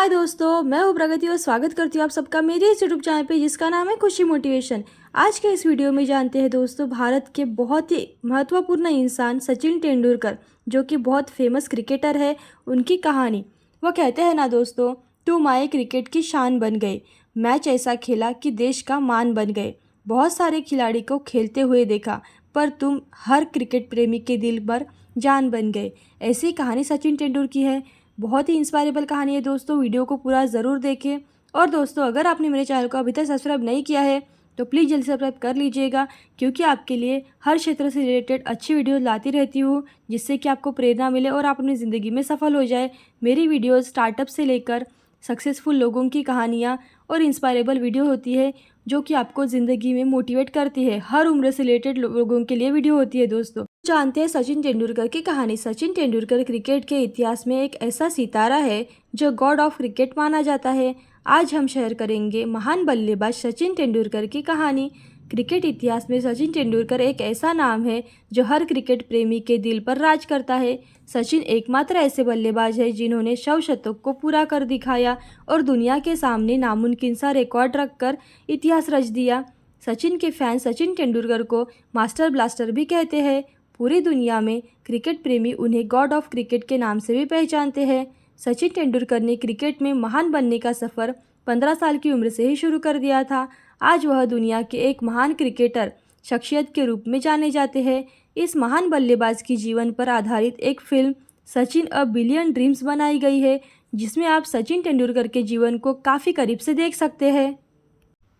हाय दोस्तों, मैं हूँ प्रगति और स्वागत करती हूँ आप सबका मेरे इस यूट्यूब चैनल पे जिसका नाम है खुशी मोटिवेशन। आज के इस वीडियो में जानते हैं दोस्तों भारत के बहुत ही महत्वपूर्ण इंसान सचिन तेंदुलकर, जो कि बहुत फेमस क्रिकेटर है, उनकी कहानी। वो कहते हैं ना दोस्तों, तुम आए क्रिकेट की शान बन गए, मैच ऐसा खेला कि देश का मान बन गए। बहुत सारे खिलाड़ी को खेलते हुए देखा, पर तुम हर क्रिकेट प्रेमी के दिल पर जान बन गए। ऐसी कहानी सचिन तेंदुलकर की है। बहुत ही इंस्पायरेबल कहानी है दोस्तों, वीडियो को पूरा ज़रूर देखें। और दोस्तों, अगर आपने मेरे चैनल को अभी तक सब्सक्राइब नहीं किया है तो प्लीज़ जल्दी सब्सक्राइब कर लीजिएगा, क्योंकि आपके लिए हर क्षेत्र से रिलेटेड अच्छी वीडियो लाती रहती हूँ, जिससे कि आपको प्रेरणा मिले और आप अपनी ज़िंदगी में सफल हो जाए। मेरी वीडियोज़ स्टार्टअप से लेकर सक्सेसफुल लोगों की कहानियाँ और इंस्पायरेबल वीडियो होती है, जो कि आपको ज़िंदगी में मोटिवेट करती है। हर उम्र से रिलेटेड लोगों के लिए वीडियो होती है दोस्तों। जानते हैं सचिन तेंदुलकर की कहानी। सचिन तेंदुलकर क्रिकेट के इतिहास में एक ऐसा सितारा है जो गॉड ऑफ क्रिकेट माना जाता है। आज हम शेयर करेंगे महान बल्लेबाज सचिन तेंदुलकर की कहानी। क्रिकेट इतिहास में सचिन तेंदुलकर एक ऐसा नाम है जो हर क्रिकेट प्रेमी के दिल पर राज करता है। सचिन एकमात्र ऐसे बल्लेबाज है जिन्होंने 100 शतक को पूरा कर दिखाया और दुनिया के सामने नामुमकिन सा रिकॉर्ड रखकर इतिहास रच दिया। सचिन के फैंस सचिन तेंदुलकर को मास्टर ब्लास्टर भी कहते हैं। पूरी दुनिया में क्रिकेट प्रेमी उन्हें गॉड ऑफ क्रिकेट के नाम से भी पहचानते हैं। सचिन तेंदुलकर ने क्रिकेट में महान बनने का सफ़र 15 साल की उम्र से ही शुरू कर दिया था। आज वह दुनिया के एक महान क्रिकेटर शख्सियत के रूप में जाने जाते हैं। इस महान बल्लेबाज की जीवन पर आधारित एक film Sachin a billion dreams बनाई गई है, जिसमें आप सचिन तेंदुलकर के जीवन को काफ़ी करीब से देख सकते हैं।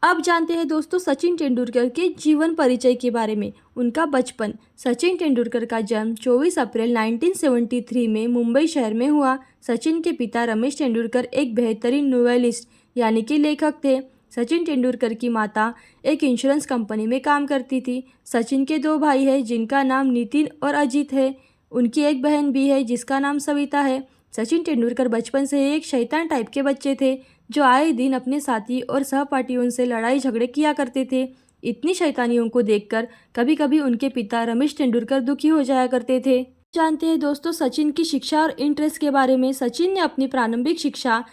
अब जानते हैं दोस्तों सचिन तेंदुलकर के जीवन परिचय के बारे में। उनका बचपन। सचिन तेंदुलकर का जन्म 24 अप्रैल 1973 में मुंबई शहर में हुआ। सचिन के पिता रमेश तेंदुलकर एक बेहतरीन नोवेलिस्ट यानी कि लेखक थे। सचिन तेंदुलकर की माता एक इंश्योरेंस कंपनी में काम करती थी। सचिन के दो भाई हैं जिनका नाम नितिन और अजीत है। उनकी एक बहन भी है जिसका नाम सविता है। सचिन तेंदुलकर बचपन से ही एक शैतान टाइप के बच्चे थे, जो आए दिन अपने साथी और सहपाठियों से लड़ाई झगड़े किया करते थे। इतनी शैतानियों को देखकर कभी कभी उनके पिता रमेश तेंदुलकर दुखी हो जाया करते थे। जानते हैं दोस्तों सचिन की शिक्षा और इंटरेस्ट के बारे में। सचिन ने अपनी प्रारंभिक शिक्षा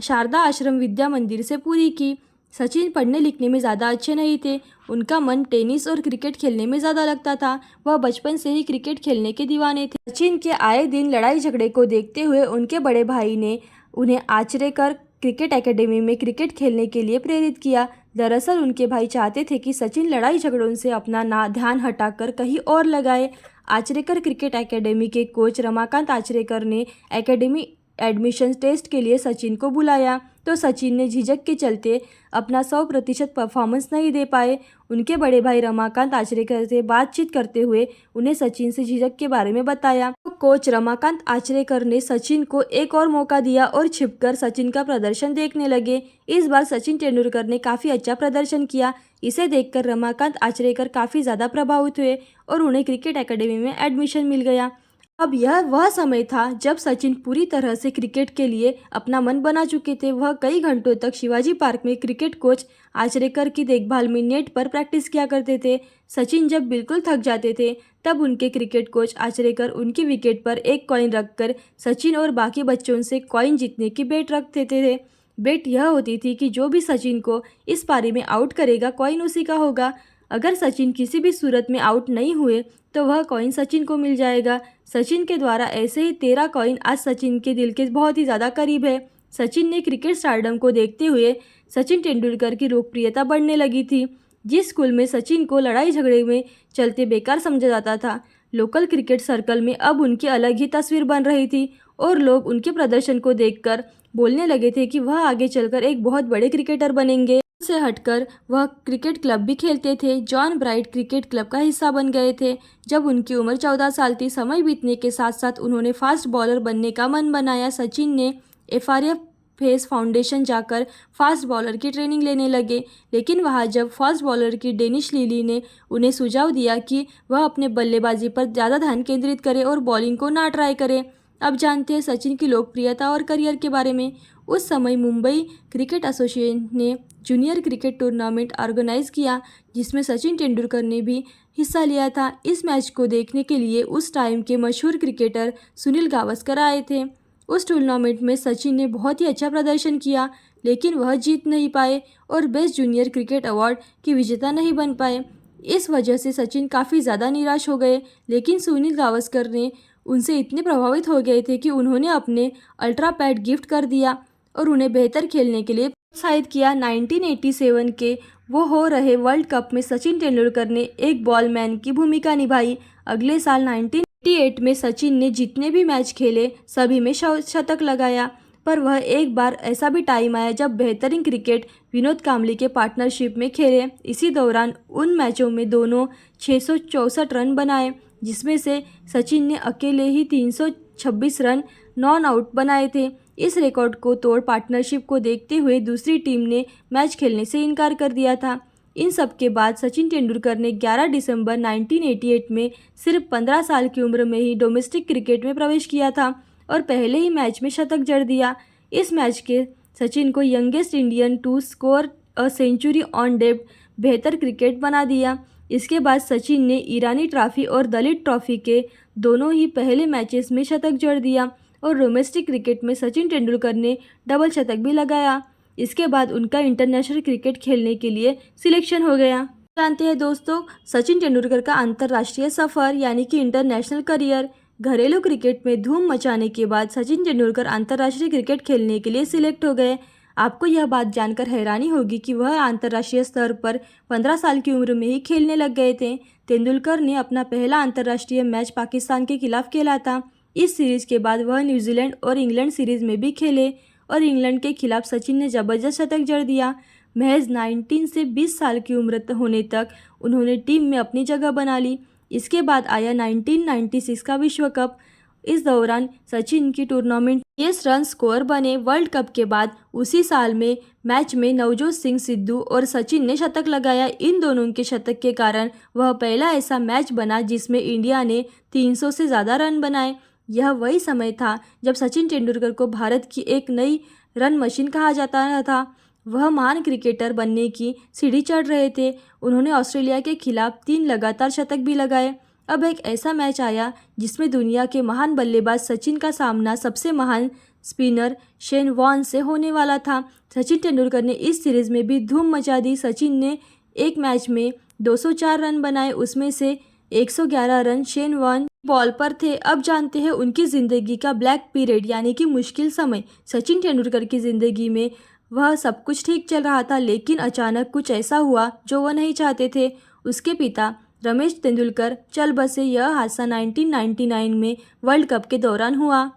शारदा आश्रम विद्या मंदिर से पूरी की। सचिन पढ़ने लिखने में ज़्यादा अच्छे नहीं थे। उनका मन टेनिस और क्रिकेट खेलने में ज़्यादा लगता था। वह बचपन से ही क्रिकेट खेलने के दीवाने थे। सचिन के आए दिन लड़ाई झगड़े को देखते हुए उनके बड़े भाई ने उन्हें आचरेकर क्रिकेट एकेडमी में क्रिकेट खेलने के लिए प्रेरित किया। दरअसल उनके भाई चाहते थे कि सचिन लड़ाई झगड़ों से अपना ध्यान हटाकर कहीं और लगाए। आचरेकर क्रिकेट एकेडमी के कोच रमाकांत आचरेकर ने एकेडमी एडमिशन टेस्ट के लिए सचिन को बुलाया, तो सचिन ने झिझक के चलते अपना 100% परफॉर्मेंस नहीं दे पाए। उनके बड़े भाई रमाकांत आचरेकर से बातचीत करते हुए उन्हें सचिन से झिझक के बारे में बताया। तो कोच रमाकांत आचरेकर ने सचिन को एक और मौका दिया और छिपकर सचिन का प्रदर्शन देखने लगे। इस बार सचिन तेंदुलकर ने काफ़ी अच्छा प्रदर्शन किया। इसे देखकर रमाकांत आचरेकर काफ़ी ज़्यादा प्रभावित हुए और उन्हें क्रिकेट एकेडमी में एडमिशन मिल गया। अब यह वह समय था जब सचिन पूरी तरह से क्रिकेट के लिए अपना मन बना चुके थे। वह कई घंटों तक शिवाजी पार्क में क्रिकेट कोच आचरेकर की देखभाल में नेट पर प्रैक्टिस किया करते थे। सचिन जब बिल्कुल थक जाते थे तब उनके क्रिकेट कोच आचरेकर उनकी विकेट पर एक कॉइन रखकर सचिन और बाकी बच्चों से कॉइन जीतने की बेट रखते थे। बेट यह होती थी कि जो भी सचिन को इस पारी में आउट करेगा कॉइन उसी का होगा। अगर सचिन किसी भी सूरत में आउट नहीं हुए तो वह कॉइन सचिन को मिल जाएगा। सचिन के द्वारा ऐसे ही 13 कॉइन आज सचिन के दिल के बहुत ही ज़्यादा करीब है। सचिन ने क्रिकेट स्टारडम को देखते हुए सचिन तेंदुलकर की लोकप्रियता बढ़ने लगी थी। जिस स्कूल में सचिन को लड़ाई झगड़े में चलते बेकार समझा जाता था, लोकल क्रिकेट सर्कल में अब उनकी अलग ही तस्वीर बन रही थी और लोग उनके प्रदर्शन को देखकर बोलने लगे थे कि वह आगे चलकर एक बहुत बड़े क्रिकेटर बनेंगे। से हटकर वह क्रिकेट क्लब भी खेलते थे। जॉन ब्राइट क्रिकेट क्लब का हिस्सा बन गए थे जब उनकी उम्र 14 साल थी। समय बीतने के साथ साथ उन्होंने फास्ट बॉलर बनने का मन बनाया। सचिन ने एफआरएफ फेस फाउंडेशन जाकर फास्ट बॉलर की ट्रेनिंग लेने लगे, लेकिन वहां जब फास्ट बॉलर की डेनिश लिली ने उन्हें सुझाव दिया कि वह अपने बल्लेबाजी पर ज़्यादा ध्यान केंद्रित करे और बॉलिंग को ना ट्राई करे। अब जानते हैं सचिन की लोकप्रियता और करियर के बारे में। उस समय मुंबई क्रिकेट एसोसिएशन ने जूनियर क्रिकेट टूर्नामेंट ऑर्गेनाइज किया, जिसमें सचिन तेंदुलकर ने भी हिस्सा लिया था। इस मैच को देखने के लिए उस टाइम के मशहूर क्रिकेटर सुनील गावस्कर आए थे। उस टूर्नामेंट में सचिन ने बहुत ही अच्छा प्रदर्शन किया, लेकिन वह जीत नहीं पाए और बेस्ट जूनियर क्रिकेट अवार्ड की विजेता नहीं बन पाए। इस वजह से सचिन काफ़ी ज़्यादा निराश हो गए, लेकिन सुनील गावस्कर ने उनसे इतने प्रभावित हो गए थे कि उन्होंने अपने अल्ट्रा पैड गिफ्ट कर दिया और उन्हें बेहतर खेलने के लिए प्रोत्साहित किया। 1987 के वो हो रहे वर्ल्ड कप में सचिन तेंदुलकर ने एक बॉलमैन की भूमिका निभाई। अगले साल 1988 में सचिन ने जितने भी मैच खेले सभी में शतक लगाया, पर वह एक बार ऐसा भी टाइम आया जब बेहतरीन क्रिकेट विनोद कांबली के पार्टनरशिप में खेले। इसी दौरान उन मैचों में दोनों 664 रन बनाए, जिसमें से सचिन ने अकेले ही 326 रन नॉन आउट बनाए थे। इस रिकॉर्ड को तोड़ पार्टनरशिप को देखते हुए दूसरी टीम ने मैच खेलने से इनकार कर दिया था। इन सब के बाद सचिन तेंदुलकर ने 11 दिसंबर 1988 में सिर्फ 15 साल की उम्र में ही डोमेस्टिक क्रिकेट में प्रवेश किया था और पहले ही मैच में शतक जड़ दिया। इस मैच के सचिन को youngest Indian to score a century on debut बेहतर क्रिकेट बना दिया। इसके बाद सचिन ने ईरानी ट्रॉफी और दलित ट्रॉफी के दोनों ही पहले मैचेस में शतक जड़ दिया और डोमेस्टिक क्रिकेट में सचिन तेंदुलकर ने डबल शतक भी लगाया। इसके बाद उनका इंटरनेशनल क्रिकेट खेलने के लिए सिलेक्शन हो गया। जानते हैं दोस्तों, सचिन तेंदुलकर का अंतर्राष्ट्रीय सफ़र यानी कि इंटरनेशनल करियर। घरेलू क्रिकेट में धूम मचाने के बाद सचिन तेंदुलकर अंतर्राष्ट्रीय क्रिकेट खेलने के लिए सिलेक्ट हो गए। आपको यह बात जानकर हैरानी होगी कि वह अंतर्राष्ट्रीय स्तर पर 15 साल की उम्र में ही खेलने लग गए थे। तेंदुलकर ने अपना पहला अंतर्राष्ट्रीय मैच पाकिस्तान के खिलाफ खेला था। इस सीरीज के बाद वह न्यूजीलैंड और इंग्लैंड सीरीज में भी खेले और इंग्लैंड के खिलाफ सचिन ने जबरदस्त शतक जड़ दिया। महज 19 से 20 साल की उम्र होने तक उन्होंने टीम में अपनी जगह बना ली। इसके बाद आया 1996 का विश्व कप। इस दौरान सचिन की टूर्नामेंट 30 रन स्कोर बने। वर्ल्ड कप के बाद उसी साल में मैच में नवजोत सिंह सिद्धू और सचिन ने शतक लगाया। इन दोनों के शतक के कारण वह पहला ऐसा मैच बना जिसमें इंडिया ने 300 से ज़्यादा रन बनाए। यह वही समय था जब सचिन तेंदुलकर को भारत की एक नई रन मशीन कहा जाता था। वह महान क्रिकेटर बनने की सीढ़ी चढ़ रहे थे। उन्होंने ऑस्ट्रेलिया के खिलाफ 3 लगातार शतक भी लगाए। अब एक ऐसा मैच आया जिसमें दुनिया के महान बल्लेबाज सचिन का सामना सबसे महान स्पिनर शेन वॉर्न से होने वाला था। सचिन तेंदुलकर ने इस सीरीज़ में भी धूम मचा दी। सचिन ने एक मैच में 204 रन बनाए, उसमें से 111 रन शेन वॉर्न बॉल पर थे। अब जानते हैं उनकी ज़िंदगी का ब्लैक पीरियड यानी कि मुश्किल समय। सचिन तेंदुलकर की ज़िंदगी में वह सब कुछ ठीक चल रहा था, लेकिन अचानक कुछ ऐसा हुआ जो वह नहीं चाहते थे। उसके पिता रमेश तेंदुलकर चल बसे। यह हादसा 1999 में वर्ल्ड कप के दौरान हुआ।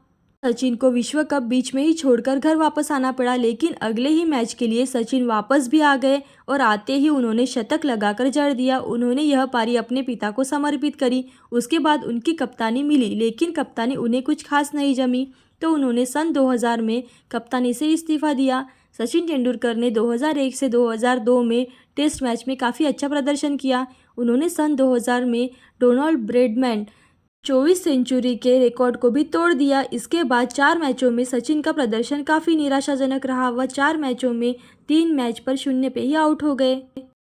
सचिन को विश्व कप बीच में ही छोड़कर घर वापस आना पड़ा, लेकिन अगले ही मैच के लिए सचिन वापस भी आ गए और आते ही उन्होंने शतक लगाकर जड़ दिया। उन्होंने यह पारी अपने पिता को समर्पित करी। उसके बाद उनकी कप्तानी मिली, लेकिन कप्तानी उन्हें कुछ खास नहीं जमी, तो उन्होंने सन 2000 में कप्तानी से इस्तीफा दिया। सचिन तेंदुलकर ने 2001 से 2002 में टेस्ट मैच में काफ़ी अच्छा प्रदर्शन किया। उन्होंने सन 2000 में डोनाल्ड ब्रैडमैन 24 सेंचुरी के रिकॉर्ड को भी तोड़ दिया। इसके बाद 4 मैचों में सचिन का प्रदर्शन काफ़ी निराशाजनक रहा। वह 4 मैचों में 3 मैच पर 0 पे ही आउट हो गए।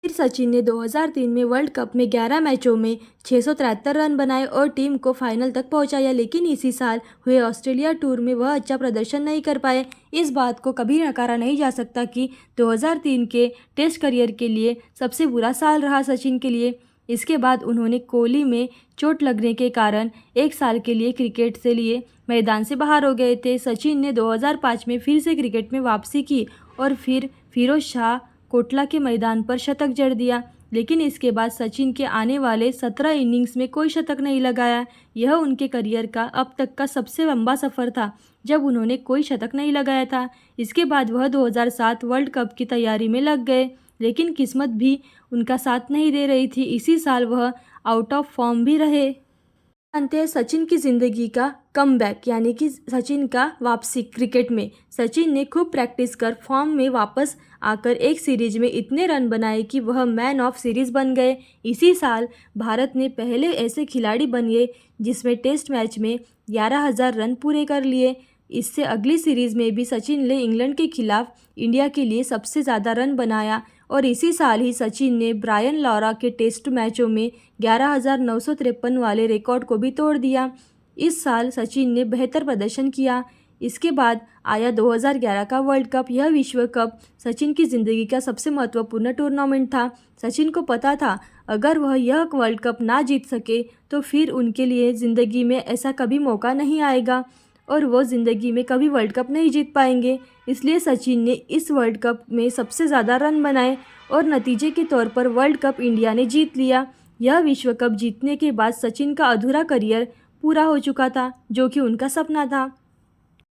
फिर सचिन ने 2003 में वर्ल्ड कप में 11 मैचों में 673 रन बनाए और टीम को फाइनल तक पहुंचाया, लेकिन इसी साल हुए ऑस्ट्रेलिया टूर में वह अच्छा प्रदर्शन नहीं कर पाए। इस बात को कभी नकारा नहीं जा सकता कि 2003 के टेस्ट करियर के लिए सबसे बुरा साल रहा सचिन के लिए। इसके बाद उन्होंने कोहली में चोट लगने के कारण 1 साल के लिए क्रिकेट से लिए मैदान से बाहर हो गए थे। सचिन ने 2005 में फिर से क्रिकेट में वापसी की और फिर फिरोज शाह कोटला के मैदान पर शतक जड़ दिया, लेकिन इसके बाद सचिन के आने वाले 17 इनिंग्स में कोई शतक नहीं लगाया। यह उनके करियर का अब तक का सबसे लंबा सफ़र था जब उन्होंने कोई शतक नहीं लगाया था। इसके बाद वह 2007 वर्ल्ड कप की तैयारी में लग गए, लेकिन किस्मत भी उनका साथ नहीं दे रही थी। इसी साल वह आउट ऑफ फॉर्म भी रहे। जानते हैं सचिन की ज़िंदगी का कमबैक यानी कि सचिन का वापसी क्रिकेट में। सचिन ने खूब प्रैक्टिस कर फॉर्म में वापस आकर एक सीरीज में इतने रन बनाए कि वह मैन ऑफ सीरीज़ बन गए। इसी साल भारत ने पहले ऐसे खिलाड़ी बने जिसमें टेस्ट मैच में 11,000 रन पूरे कर लिए। इससे अगली सीरीज़ में भी सचिन ने इंग्लैंड के खिलाफ इंडिया के लिए सबसे ज़्यादा रन बनाया और इसी साल ही सचिन ने ब्रायन लारा के टेस्ट मैचों में 11,953 वाले रिकॉर्ड को भी तोड़ दिया। इस साल सचिन ने बेहतर प्रदर्शन किया। इसके बाद आया 2011 का वर्ल्ड कप। यह विश्व कप सचिन की ज़िंदगी का सबसे महत्वपूर्ण टूर्नामेंट था। सचिन को पता था अगर वह यह वर्ल्ड कप ना जीत सके तो फिर उनके लिए ज़िंदगी में ऐसा कभी मौका नहीं आएगा और वो ज़िंदगी में कभी वर्ल्ड कप नहीं जीत पाएंगे। इसलिए सचिन ने इस वर्ल्ड कप में सबसे ज़्यादा रन बनाए और नतीजे के तौर पर वर्ल्ड कप इंडिया ने जीत लिया। यह विश्व कप जीतने के बाद सचिन का अधूरा करियर पूरा हो चुका था, जो कि उनका सपना था।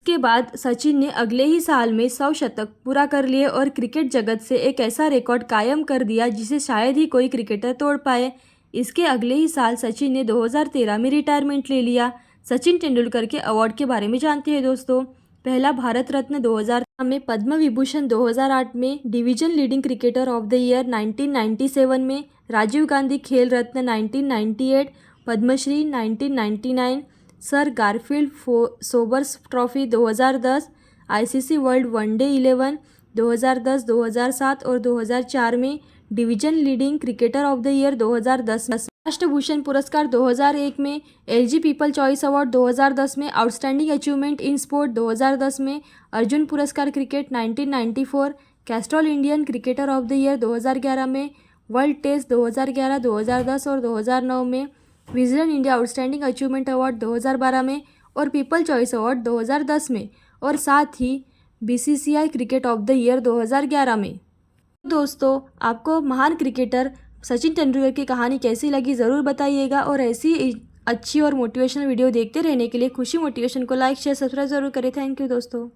इसके बाद सचिन ने अगले ही साल में 100 शतक पूरा कर लिए और क्रिकेट जगत से एक ऐसा रिकॉर्ड कायम कर दिया जिसे शायद ही कोई क्रिकेटर तोड़ पाए। इसके अगले ही साल सचिन ने 2013 में रिटायरमेंट ले लिया। सचिन तेंदुलकर के अवार्ड के बारे में जानते हैं दोस्तों। पहला भारत रत्न 2000 में, पद्म विभूषण 2008 में, division leading cricketer of the year 1997 में, Rajiv Gandhi Khel Ratna 1998, Padmashri 1999, sir Garfield Sobers trophy 2010, ICC world one day 11 2010, 2007 और 2004 में, division leading cricketer of the year 2010 में, राष्ट्रभूषण पुरस्कार 2001 में, एलजी पीपल चॉइस अवार्ड 2010 में, आउटस्टैंडिंग अचीवमेंट इन स्पोर्ट 2010 में, अर्जुन पुरस्कार cricket 1994, Castrol Indian cricketer of the year 2011 में, वर्ल्ड टेस्ट 2011, 2010 और 2009 में, Wisden India outstanding achievement award 2012 में और पीपल चॉइस अवार्ड 2010 में, और साथ ही BCCI cricket of the year 2011 में। दोस्तों, आपको महान क्रिकेटर सचिन तेंदुलकर की कहानी कैसी लगी ज़रूर बताइएगा और ऐसी अच्छी और मोटिवेशनल वीडियो देखते रहने के लिए खुशी मोटिवेशन को लाइक शेयर सब्सक्राइब जरूर करें। थैंक यू दोस्तों।